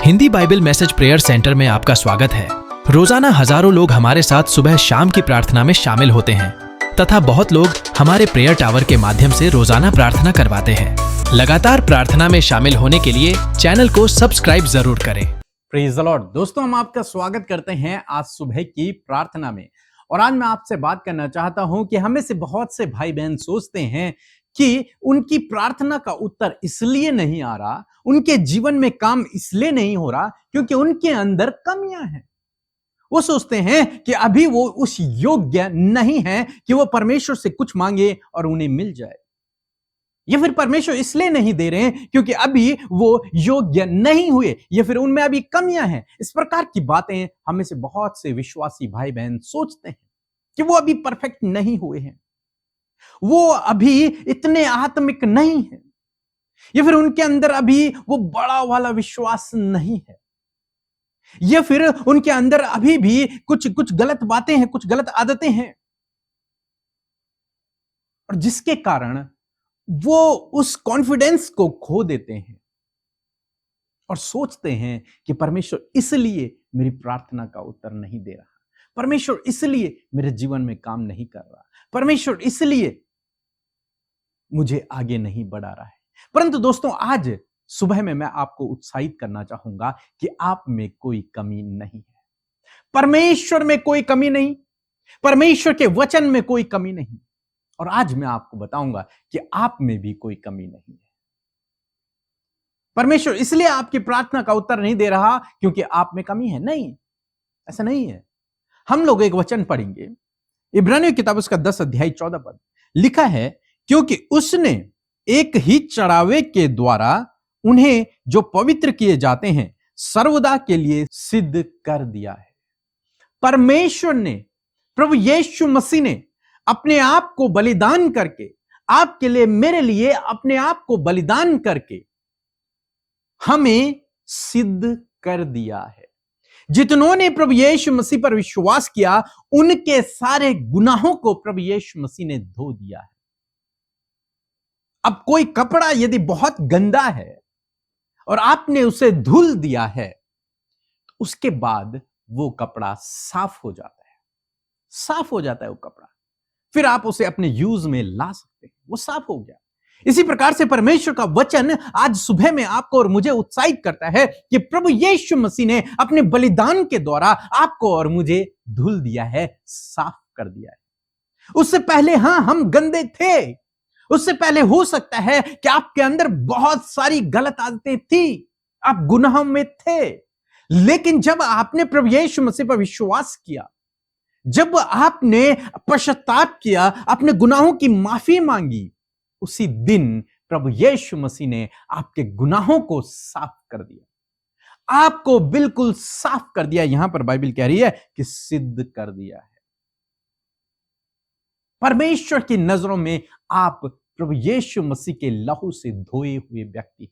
Hindi Bible message prayer centre में आपका स्वागत है। रोजाना हजारों लोग हमारे साथ सुबह शाम की प्रार्थना में शामिल होते हैं तथा बहुत लोग हमारे प्रेयर टावर के माध्यम से रोजाना प्रार्थना करवाते हैं। लगातार प्रार्थना में शामिल होने के लिए चैनल को सब्सक्राइब जरूर करें। Praise the Lord. दोस्तों, हम आपका स्वागत करते हैं आज सुबह की प्रार्थना में। और आज मैं आपसे बात करना चाहता हूं कि हमें से बहुत से भाई बहन सोचते हैं कि उनकी प्रार्थना का उत्तर इसलिए नहीं आ रहा, उनके जीवन में काम इसलिए नहीं हो रहा क्योंकि उनके अंदर कमियां हैं। वो सोचते हैं कि अभी वो उस योग्य नहीं है कि वो परमेश्वर से कुछ मांगे और उन्हें मिल जाए, या फिर परमेश्वर इसलिए नहीं दे रहे हैं क्योंकि अभी वो योग्य नहीं हुए, या फिर उनमें अभी कमियां हैं। इस प्रकार की बातें हमें से बहुत से विश्वासी भाई बहन सोचते हैं कि वो अभी परफेक्ट नहीं हुए हैं, वो अभी इतने आत्मिक नहीं है, या फिर उनके अंदर अभी वो बड़ा वाला विश्वास नहीं है, या फिर उनके अंदर अभी भी कुछ गलत बातें हैं, कुछ गलत आदतें हैं, और जिसके कारण वो उस कॉन्फिडेंस को खो देते हैं और सोचते हैं कि परमेश्वर इसलिए मेरी प्रार्थना का उत्तर नहीं दे रहा, परमेश्वर इसलिए मेरे जीवन में काम नहीं कर रहा, परमेश्वर इसलिए मुझे आगे नहीं बढ़ा रहा है। परंतु दोस्तों, आज सुबह में मैं आपको उत्साहित करना चाहूंगा कि आप में कोई कमी नहीं है, परमेश्वर में कोई कमी नहीं, परमेश्वर के वचन में कोई कमी नहीं। और आज मैं आपको बताऊंगा कि आप में भी कोई कमी नहीं है। परमेश्वर इसलिए आपकी प्रार्थना का उत्तर नहीं दे रहा क्योंकि आप में कमी है, नहीं, ऐसा नहीं है। हम लोग एक वचन पढ़ेंगे, इब्रानियों की किताब उसका 10 अध्याय 14 पद। लिखा है, क्योंकि उसने एक ही चढ़ावे के द्वारा उन्हें जो पवित्र किए जाते हैं सर्वदा के लिए सिद्ध कर दिया है। परमेश्वर ने, प्रभु यीशु मसीह ने अपने आप को बलिदान करके, आपके लिए, मेरे लिए अपने आप को बलिदान करके हमें सिद्ध कर दिया है। जितनों ने प्रभु यीशु मसीह पर विश्वास किया, उनके सारे गुनाहों को प्रभु यीशु मसीह ने धो दिया है। अब कोई कपड़ा यदि बहुत गंदा है और आपने उसे धुल दिया है, तो उसके बाद वो कपड़ा साफ हो जाता है, साफ हो जाता है वो कपड़ा, फिर आप उसे अपने यूज में ला सकते हैं, वो साफ हो गया। इसी प्रकार से परमेश्वर का वचन आज सुबह में आपको और मुझे उत्साहित करता है कि प्रभु यीशु मसीह ने अपने बलिदान के द्वारा आपको और मुझे धुल दिया है, साफ कर दिया है। उससे पहले हम गंदे थे, उससे पहले हो सकता है कि आपके अंदर बहुत सारी गलत आदतें थी, आप गुनाह में थे, लेकिन जब आपने प्रभु यीशु मसीह पर विश्वास किया, जब आपने पश्चाताप किया, अपने गुनाहों की माफी मांगी, उसी दिन प्रभु यीशु मसीह ने आपके गुनाहों को साफ कर दिया, आपको बिल्कुल साफ कर दिया। यहां पर बाइबल कह रही है कि सिद्ध कर दिया है। परमेश्वर की नजरों में आप प्रभु यीशु मसीह के लहू से धोए हुए व्यक्ति हैं,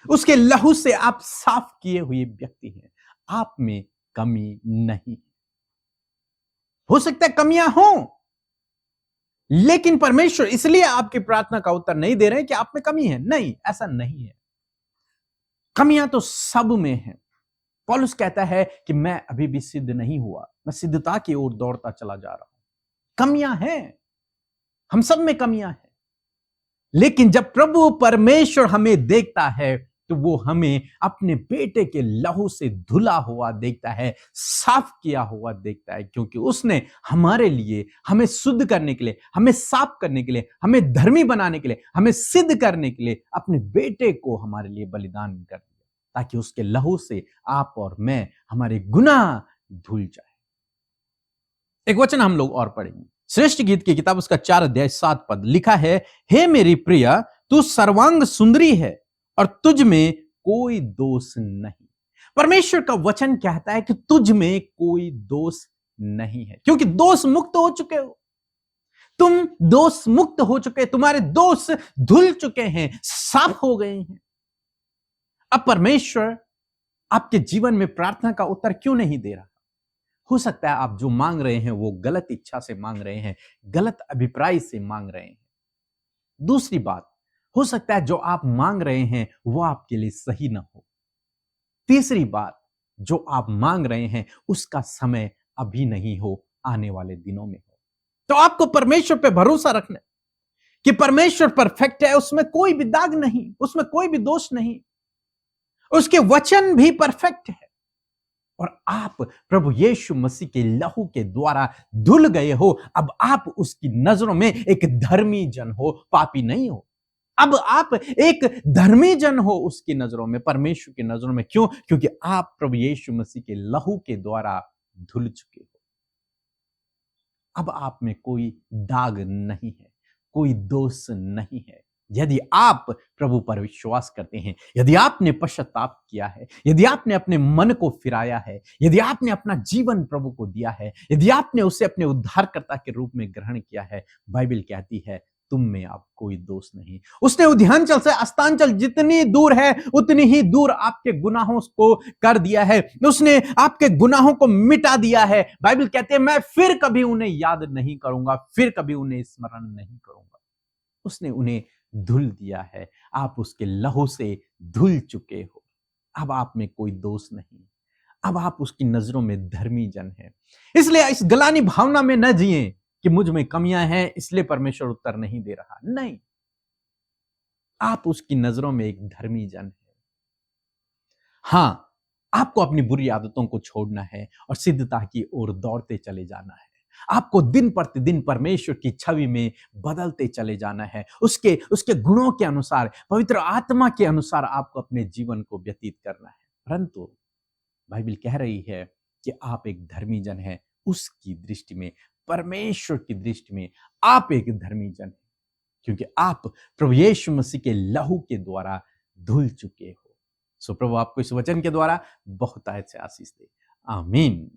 उसके लहू से आप साफ किए हुए व्यक्ति हैं। आप में कमी नहीं। हो सकता है कमियां हों, लेकिन परमेश्वर इसलिए आपकी प्रार्थना का उत्तर नहीं दे रहे हैं कि आप में कमी है, नहीं, ऐसा नहीं है। कमियां तो सब में है। पौलुस कहता है कि मैं अभी भी सिद्ध नहीं हुआ, मैं सिद्धता की ओर दौड़ता चला जा रहा हूं। कमियां हैं, हम सब में कमियां हैं, लेकिन जब प्रभु परमेश्वर हमें देखता है तो वो हमें अपने बेटे के लहू से धुला हुआ देखता है, साफ किया हुआ देखता है, क्योंकि उसने हमारे लिए, हमें शुद्ध करने के लिए, हमें साफ करने के लिए, हमें धर्मी बनाने के लिए, हमें सिद्ध करने के लिए अपने बेटे को हमारे लिए बलिदान कर दिया, ताकि उसके लहू से आप और मैं, हमारे गुनाह धुल जाए। एक वचन हम लोग और पढ़ेंगे, श्रेष्ठ गीत की किताब उसका 4 अध्याय 7 पद। लिखा है, हे मेरी प्रिय, तू सर्वांग सुंदरी है और तुझ में कोई दोष नहीं। परमेश्वर का वचन कहता है कि तुझ में कोई दोष नहीं है, क्योंकि दोष मुक्त हो चुके हो, तुम दोष मुक्त हो चुके, तुम्हारे दोष धुल चुके हैं, साफ हो गए हैं। अब परमेश्वर आपके जीवन में प्रार्थना का उत्तर क्यों नहीं दे रहा? हो सकता है आप जो मांग रहे हैं वो गलत इच्छा से मांग रहे हैं, गलत अभिप्राय से मांग रहे हैं। दूसरी बात, हो सकता है जो आप मांग रहे हैं वो आपके लिए सही ना हो। तीसरी बात, जो आप मांग रहे हैं उसका समय अभी नहीं हो, आने वाले दिनों में हो। तो आपको परमेश्वर पे भरोसा रखना है कि परमेश्वर परफेक्ट है, उसमें कोई भी दाग नहीं, उसमें कोई भी दोष नहीं, उसके वचन भी परफेक्ट है। और आप प्रभु यीशु मसीह के लहू के द्वारा धुल गए हो। अब आप उसकी नजरों में एक धर्मी जन हो, पापी नहीं हो। अब आप एक धर्मी जन हो उसकी नजरों में, परमेश्वर की नजरों में। क्यों? क्योंकि आप प्रभु यीशु मसीह के लहू के द्वारा धुल चुके हो। अब आप में कोई दाग नहीं है, कोई दोष नहीं है। यदि आप प्रभु पर विश्वास करते हैं, यदि आपने पश्चाताप किया है, यदि आपने अपने मन को फिराया है, यदि आपने अपना जीवन प्रभु को दिया है, यदि आपने उसे अपने उद्धारकर्ता के रूप में ग्रहण किया है, बाइबल कहती है तुम में आप कोई दोष नहीं। उसने उद्यानचल से अस्तांचल जितनी दूर है उतनी ही दूर आपके गुनाहों को कर दिया है। उसने आपके गुनाहों को मिटा दिया है। बाइबल कहते हैं मैं फिर कभी उन्हें याद नहीं करूंगा, फिर कभी उन्हें स्मरण नहीं करूंगा। उसने उन्हें धुल दिया है। आप उसके लहू से धुल चुके हो। अब आप में कोई दोष नहीं। अब आप उसकी नजरों में धर्मी जन हैं। इसलिए इस गलानी भावना में न जिए कि मुझ में कमियां हैं इसलिए परमेश्वर उत्तर नहीं दे रहा। नहीं, आप उसकी नजरों में एक धर्मी जन है। हां, आपको अपनी बुरी आदतों को छोड़ना है और सिद्धता की ओर दौड़ते चले जाना है। आपको दिन प्रतिदिन परमेश्वर की छवि में बदलते चले जाना है। उसके गुणों के अनुसार, पवित्र आत्मा के अनुसार आपको अपने जीवन को व्यतीत करना है। परंतु बाइबल कह रही है कि आप एक धर्मी जन है। उसकी दृष्टि में, परमेश्वर की दृष्टि में आप एक धर्मी जन है, क्योंकि आप प्रभु यीशु मसीह के लहू के द्वारा धुल चुके हो। सो प्रभु आपको इस वचन के द्वारा बहुत से आशीष दे। आमीन।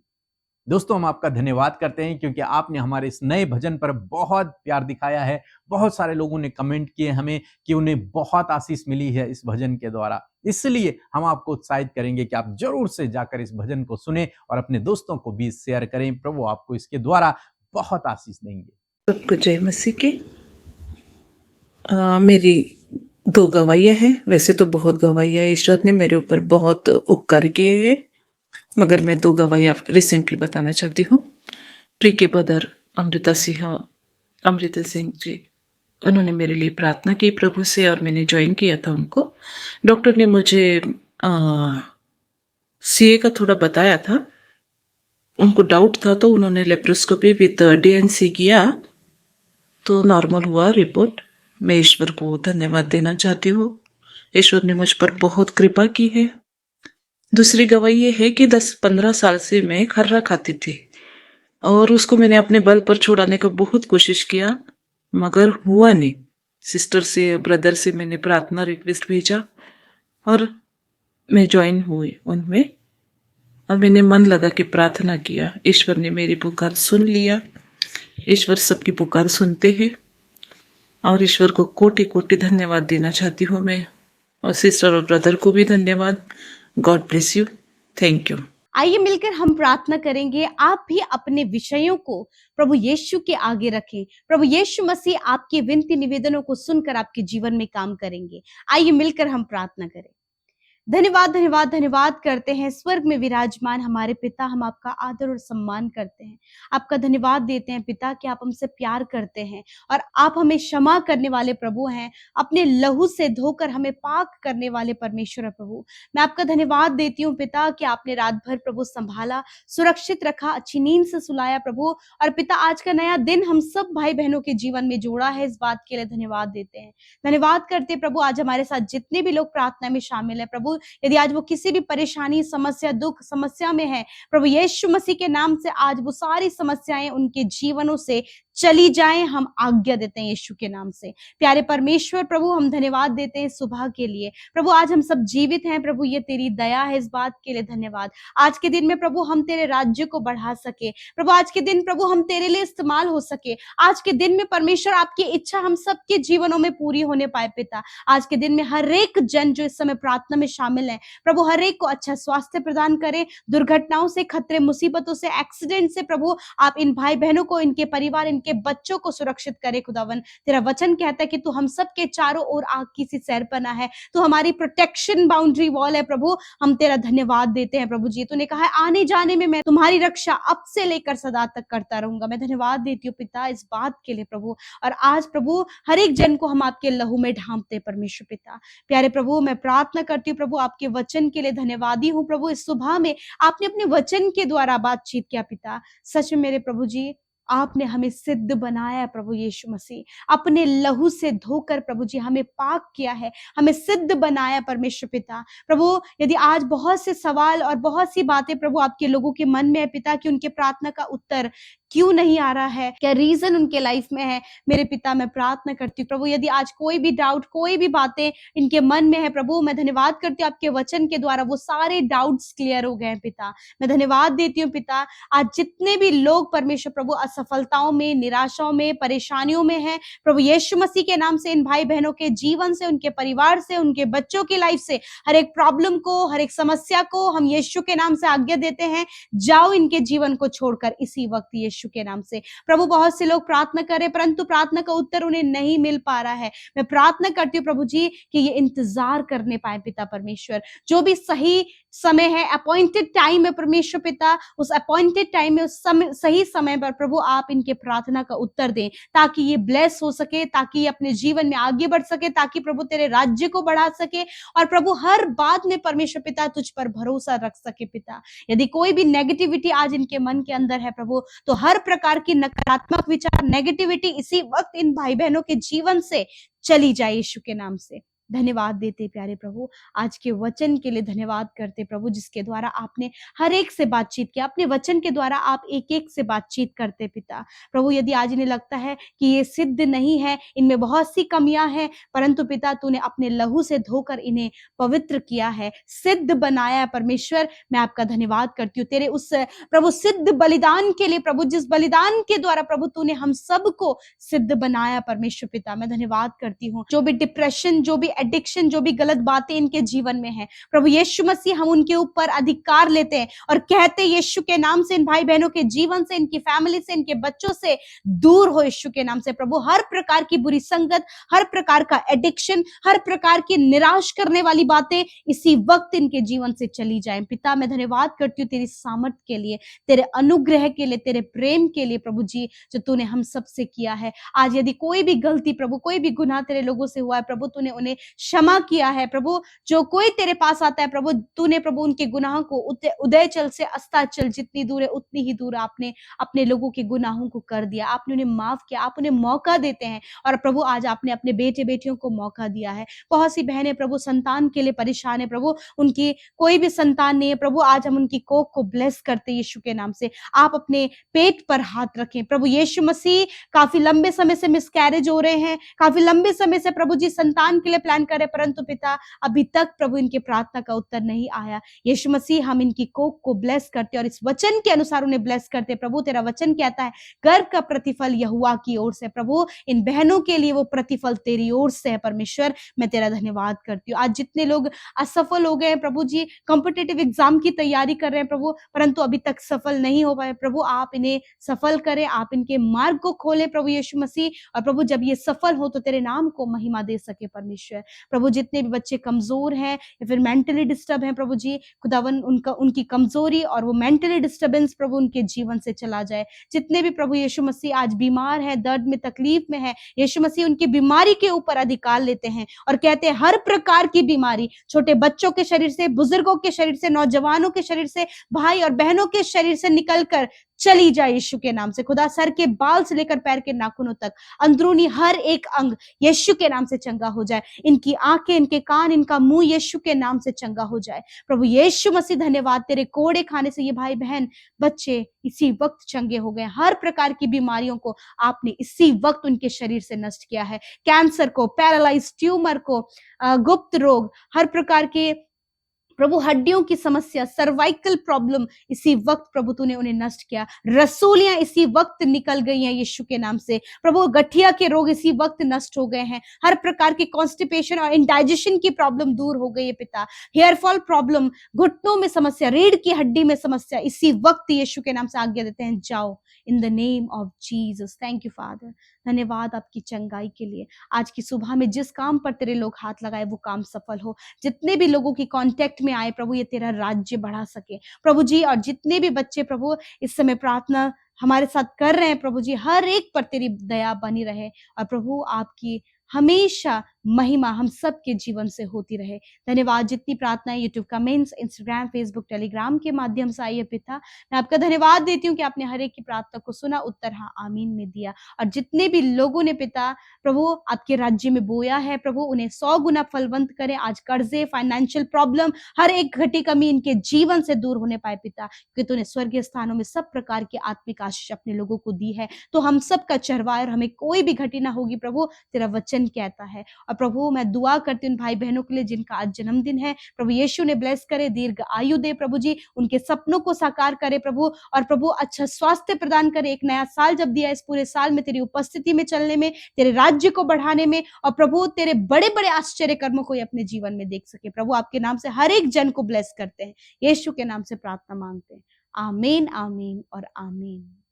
दोस्तों, हम आपका धन्यवाद करते हैं क्योंकि आपने हमारे इस नए भजन पर बहुत प्यार दिखाया है। बहुत सारे लोगों ने कमेंट किए हमें कि उन्हें बहुत आशीष मिली है इस भजन के द्वारा। इसलिए हम आपको उत्साहित करेंगे कि आप जरूर से जाकर इस भजन को सुने और अपने दोस्तों को भी शेयर करें। प्रभु आपको इसके द्वारा बहुत आशीष देंगे। सबको जय मसीह की। मेरी 2 गवाहियाँ हैं। वैसे तो बहुत गवाहियाँ ईश्वर ने मेरे ऊपर बहुत उपकार किए हैं, मगर मैं 2 गवाहियाँ रिसेंटली बताना चाहती हूँ। प्री के ब्रदर अमृता सिंह जी, उन्होंने मेरे लिए प्रार्थना की प्रभु से और मैंने ज्वाइन किया था उनको। डॉक्टर ने मुझे सीए का थोड़ा बताया था, उनको डाउट था तो उन्होंने लेप्रोस्कोपी विद डीएनसी किया तो नॉर्मल हुआ रिपोर्ट। मैं ईश्वर को धन्यवाद देना चाहती हूँ। ईश्वर ने मुझ पर बहुत कृपा की है। दूसरी गवाही ये है कि 10-15 साल से मैं खर्रा खाती थी और उसको मैंने अपने बल पर छुड़ाने का बहुत कोशिश किया, मगर हुआ नहीं। सिस्टर से, ब्रदर से मैंने प्रार्थना रिक्वेस्ट भेजा और मैं ज्वाइन हुई उनमें और मैंने मन लगा कि प्रार्थना किया। ईश्वर ने मेरी पुकार सुन लिया। ईश्वर सबकी पुकार सुनते हैं और ईश्वर को कोटि कोटि धन्यवाद देना चाहती हूँ मैं, और सिस्टर और ब्रदर को भी धन्यवाद। God bless you. Thank you. आइए मिलकर हम प्रार्थना करेंगे। आप भी अपने विषयों को प्रभु यीशु के आगे रखें। प्रभु यीशु मसीह आपके विनती निवेदनों को सुनकर आपके जीवन में काम करेंगे। आइए मिलकर हम प्रार्थना करें। धन्यवाद धन्यवाद धन्यवाद करते हैं स्वर्ग में विराजमान हमारे पिता, हम आपका आदर और सम्मान करते हैं। आपका धन्यवाद देते हैं पिता कि आप हमसे प्यार करते हैं और आप हमें क्षमा करने वाले प्रभु हैं। अपने लहू से धोकर हमें पाक करने वाले परमेश्वर है प्रभु। मैं आपका धन्यवाद देती हूँ पिता कि आपने रात भर प्रभु संभाला, सुरक्षित रखा, अच्छी नींद से सुलाया प्रभु। और पिता, आज का नया दिन हम सब भाई बहनों के जीवन में जोड़ा है, इस बात के लिए धन्यवाद देते हैं। धन्यवाद करते प्रभु आज हमारे साथ जितने भी लोग प्रार्थना में शामिल है प्रभु, यदि आज वो किसी भी परेशानी, समस्या, दुख, समस्या में है प्रभु यीशु मसीह के नाम से आज वो सारी समस्याएं उनके जीवनों से चली जाएं, हम आज्ञा देते हैं यीशु के नाम से। प्यारे परमेश्वर प्रभु, हम धन्यवाद देते हैं सुबह के लिए प्रभु। आज हम सब जीवित हैं प्रभु, ये तेरी दया है, इस बात के लिए धन्यवाद। आज के दिन में प्रभु हम तेरे राज्य को बढ़ा सके प्रभु। आज के दिन प्रभु हम तेरे लिए इस्तेमाल हो सके। आज के दिन में परमेश्वर आपकी इच्छा हम सबके जीवनों में पूरी होने पाए पिता। आज के दिन में हर एक जन जो इस समय प्रार्थना में शामिल है प्रभु, हर एक को अच्छा स्वास्थ्य प्रदान करें। दुर्घटनाओं से, खतरे, मुसीबतों से, एक्सीडेंट से प्रभु आप इन भाई बहनों को, इनके परिवार, इनके उनके बच्चों को सुरक्षित करे खुदावन। तेरा वचन कहता है कि तू हम सबके चारों ओर आग की सी सैर पना है, तू हमारी प्रोटेक्शन बाउंड्री वॉल है प्रभु। हम तेरा धन्यवाद देते हैं प्रभु जी। तूने कहा है आने जाने में मैं तुम्हारी रक्षा अब से लेकर सदा तक करता रहूंगा। मैं धन्यवाद देती हूँ पिता इस बात के लिए प्रभु। और आज प्रभु हर एक जन को हम आपके लहू में ढांपते परमेश्वर पिता। प्यारे प्रभु मैं प्रार्थना करती हूँ प्रभु, आपके वचन के लिए धन्यवादी हूँ प्रभु। इस सुबह में आपने अपने वचन के द्वारा बातचीत किया पिता। सच में मेरे प्रभु जी आपने हमें सिद्ध बनाया है प्रभु यीशु मसीह, अपने लहू से धोकर प्रभु जी हमें पाक किया है, हमें सिद्ध बनाया परमेश्वर पिता। प्रभु यदि आज बहुत से सवाल और बहुत सी बातें प्रभु आपके लोगों के मन में है पिता कि उनके प्रार्थना का उत्तर क्यों नहीं आ रहा है, क्या रीजन उनके लाइफ में है, मेरे पिता मैं प्रार्थना करती हूँ प्रभु यदि आज कोई भी डाउट कोई भी बातें इनके मन में है प्रभु, मैं धन्यवाद करती हूँ आपके वचन के द्वारा वो सारे डाउट्स क्लियर हो गए हैं पिता। मैं धन्यवाद देती हूँ पिता आज जितने भी लोग परमेश्वर प्रभु असफलताओं में, निराशाओं में, परेशानियों में हैं प्रभु यीशु मसीह के नाम से इन भाई बहनों के जीवन से, उनके परिवार से, उनके बच्चों की लाइफ से हर एक प्रॉब्लम को, हर एक समस्या को हम यीशु के नाम से आज्ञा देते हैं, जाओ इनके जीवन को छोड़कर इसी वक्त यीशु के नाम से। प्रभु बहुत से लोग प्रार्थना करें परंतु प्रार्थना का उत्तर उन्हें नहीं मिल पा रहा है। मैं प्रार्थना करती हूँ प्रभु जी कि ये इंतजार करने पाए पिता परमेश्वर, जो भी सही समय है, अपॉइंटेड टाइम है परमेश्वर पिता, उस अपॉइंटेड टाइम में, उस समय, सही समय पर प्रभु आप इनके प्रार्थना का उत्तर दें ताकि ये ब्लेस हो सके, ताकि ये अपने जीवन में आगे बढ़ सके, ताकि प्रभु तेरे राज्य को बढ़ा सके और प्रभु हर बात में परमेश्वर पिता तुझ पर भरोसा रख सके पिता। यदि कोई भी नेगेटिविटी आज इनके मन के अंदर है प्रभु, तो हर प्रकार की नकारात्मक विचार, नेगेटिविटी इसी वक्त इन भाई बहनों के जीवन से चली जाए यीशु के नाम से। धन्यवाद देते प्यारे प्रभु, आज के वचन के लिए धन्यवाद करते प्रभु जिसके द्वारा आपने हर एक से बातचीत किया, अपने वचन के द्वारा आप एक एक से बातचीत करते पिता। प्रभु यदि आज इन्हें लगता है कि ये सिद्ध नहीं है, इनमें बहुत सी कमियां हैं, परंतु पिता तूने अपने लहू से धोकर इन्हें पवित्र किया है, सिद्ध बनाया है परमेश्वर। मैं आपका धन्यवाद करती हूँ तेरे उस प्रभु सिद्ध बलिदान के लिए प्रभु, जिस बलिदान के द्वारा प्रभु तूने हम सबको सिद्ध बनाया परमेश्वर पिता। मैं धन्यवाद करती हूँ जो भी डिप्रेशन, जो भी एडिक्शन, जो भी गलत बातें इनके जीवन में है प्रभु यीशु मसीह, हम उनके ऊपर अधिकार लेते हैं और कहते हैं यीशु के नाम से इन भाई बहनों के जीवन से, इनकी फैमिली से, इनके बच्चों से दूर हो यीशु के नाम से प्रभु। हर प्रकार की बुरी संगत, हर प्रकार का एडिक्शन, हर प्रकार की निराश करने वाली बातें इसी वक्त इनके जीवन से चली जाएं पिता। मैं धन्यवाद करती हूँ तेरी सामर्थ के लिए, तेरे अनुग्रह के लिए, तेरे प्रेम के लिए प्रभु जी जो तूने हम सबसे किया है। आज यदि कोई भी गलती प्रभु, कोई भी गुनाह तेरे लोगों से हुआ है प्रभु, तूने उन्हें क्षमा किया है प्रभु। जो कोई तेरे पास आता है प्रभु, तूने प्रभु उनके गुनाहों को उदयचल से अस्ताचल जितनी दूर है उतनी ही दूर आपने अपने लोगों के गुनाहों को कर दिया, आपने उन्हें माफ किया, आप उन्हें मौका देते हैं। और प्रभु आज आपने अपने बेटे बेटियों को मौका दिया है। बहुत सी बहनें प्रभु संतान के लिए परेशान है प्रभु, उनकी कोई भी संतान नहीं है प्रभु, आज हम उनकी कोख को ब्लेस करते यीशु के नाम से। आप अपने पेट पर हाथ रखें प्रभु यीशु मसीह। काफी लंबे समय से मिसकैरेज हो रहे हैं, काफी लंबे समय से प्रभु जी संतान के लिए प्लान करे, परंतु पिता अभी तक प्रभु इनके प्रार्थना का उत्तर नहीं आया। यीशु मसीह हम इनकी कोख को ब्लेस करते और इस वचन के अनुसार उन्हें ब्लेस करते प्रभु। तेरा वचन कहता है गर्व का प्रतिफल यहोवा की ओर से प्रभु, इन बहनों के लिए वो प्रतिफल तेरी ओर से है परमेश्वर। मैं तेरा धन्यवाद करती हूँ। आज जितने लोग असफल हो गए हैं प्रभु जी, कॉम्पिटिटिव एग्जाम की तैयारी कर रहे हैं प्रभु, परंतु अभी तक सफल नहीं हो पाए प्रभु, आप इन्हें सफल करें, आप इनके मार्ग को खोले प्रभु यीशु मसीह। और प्रभु जब ये सफल हो तो तेरे नाम को महिमा दे सके परमेश्वर। प्रभु जितने भी बच्चे कमजोर हैं या फिर मेंटली डिस्टर्ब हैं प्रभु जी, खुदावन उनकी कमजोरी और वो मेंटली डिस्टर्बेंस प्रभु उनके जीवन से चला जाए। जितने भी प्रभु यीशु मसीह आज बीमार है, दर्द में, तकलीफ में है, यीशु मसीह उनकी बीमारी के ऊपर अधिकार लेते हैं और कहते हैं हर प्रकार की बीमारी, छोटे बच्चों के शरीर से, बुजुर्गों के शरीर से, नौजवानों के शरीर से, भाई और बहनों के शरीर से निकलकर चली जाए यीशु के नाम से। खुदा सर के बाल से लेकर पैर के नाखूनों तक अंदरूनी हर एक अंग यीशु के नाम से चंगा हो जाए। इनकी आंखें, इनके कान, इनका मुंह यीशु के नाम से चंगा हो जाए प्रभु यीशु मसीह। धन्यवाद, तेरे कोड़े खाने से ये भाई बहन बच्चे इसी वक्त चंगे हो गए। हर प्रकार की बीमारियों को आपने इसी वक्त उनके शरीर से नष्ट किया है। कैंसर को, पैरालाइज ट्यूमर को, गुप्त रोग, हर प्रकार के प्रभु हड्डियों की समस्या, सर्वाइकल प्रॉब्लम इसी वक्त प्रभु तूने उन्हें नष्ट किया। रसोलियां इसी वक्त निकल गई हैं यीशु के नाम से। प्रभु गठिया के रोग इसी वक्त नष्ट हो गए हैं। हर प्रकार की कॉन्स्टिपेशन और इंडाइजेशन की प्रॉब्लम दूर हो गई है पिता। हेयर फॉल प्रॉब्लम, घुटनों में समस्या, रीढ़ की हड्डी में समस्या, इसी वक्त यीशु के नाम से आज्ञा देते हैं, जाओ in the name of Jesus. Thank you father. धन्यवाद आपकी चंगाई के लिए। आज की सुबह में जिस काम पर तेरे लोग हाथ लगाए वो काम सफल हो। जितने भी लोगों की कांटेक्ट में आए प्रभु, ये तेरा राज्य बढ़ा सके प्रभु जी। और जितने भी बच्चे प्रभु इस समय प्रार्थना हमारे साथ कर रहे हैं प्रभु जी, हर एक पर तेरी दया बनी रहे और प्रभु आपकी हमेशा महिमा हम सब के जीवन से होती रहे। धन्यवाद। जितनी प्रार्थनाएं YouTube comments, Instagram, Facebook, Telegram के माध्यम से आई है पिता, मैं आपका धन्यवाद देती हूँ कि आपने हर एक की प्रार्थना को सुना, उत्तर हाँ आमीन में दिया। और जितने भी लोगों ने पिता प्रभु आपके राज्य में बोया है प्रभु, उन्हें 100 गुना फलवंत करें। आज कर्जे, फाइनेंशियल प्रॉब्लम, हर एक घटी कमी इनके जीवन से दूर होने पाए पिता, क्योंकि तूने स्वर्गीय स्थानों में सब प्रकार की आत्मिक आशीष अपने लोगों को दी है। तो हम सब का चरवाहा, और हमें कोई भी घटी ना होगी प्रभु, तेरा वचन कहता है। और प्रभु मैं दुआ करती हूँ भाई बहनों के लिए जिनका आज जन्मदिन है प्रभु, यीशु ने ब्लेस करे, दीर्घ आयु दे प्रभु जी, उनके सपनों को साकार करे प्रभु। और प्रभु अच्छा स्वास्थ्य प्रदान करे। एक नया साल जब दिया, इस पूरे साल में तेरी उपस्थिति में चलने में, तेरे राज्य को बढ़ाने में, और प्रभु तेरे बड़े बड़े आश्चर्य कर्मों को अपने जीवन में देख सके प्रभु। आपके नाम से हर एक जन को ब्लेस करते हैं, यीशु के नाम से प्रार्थना मांगते हैं। आमीन, आमीन और आमीन।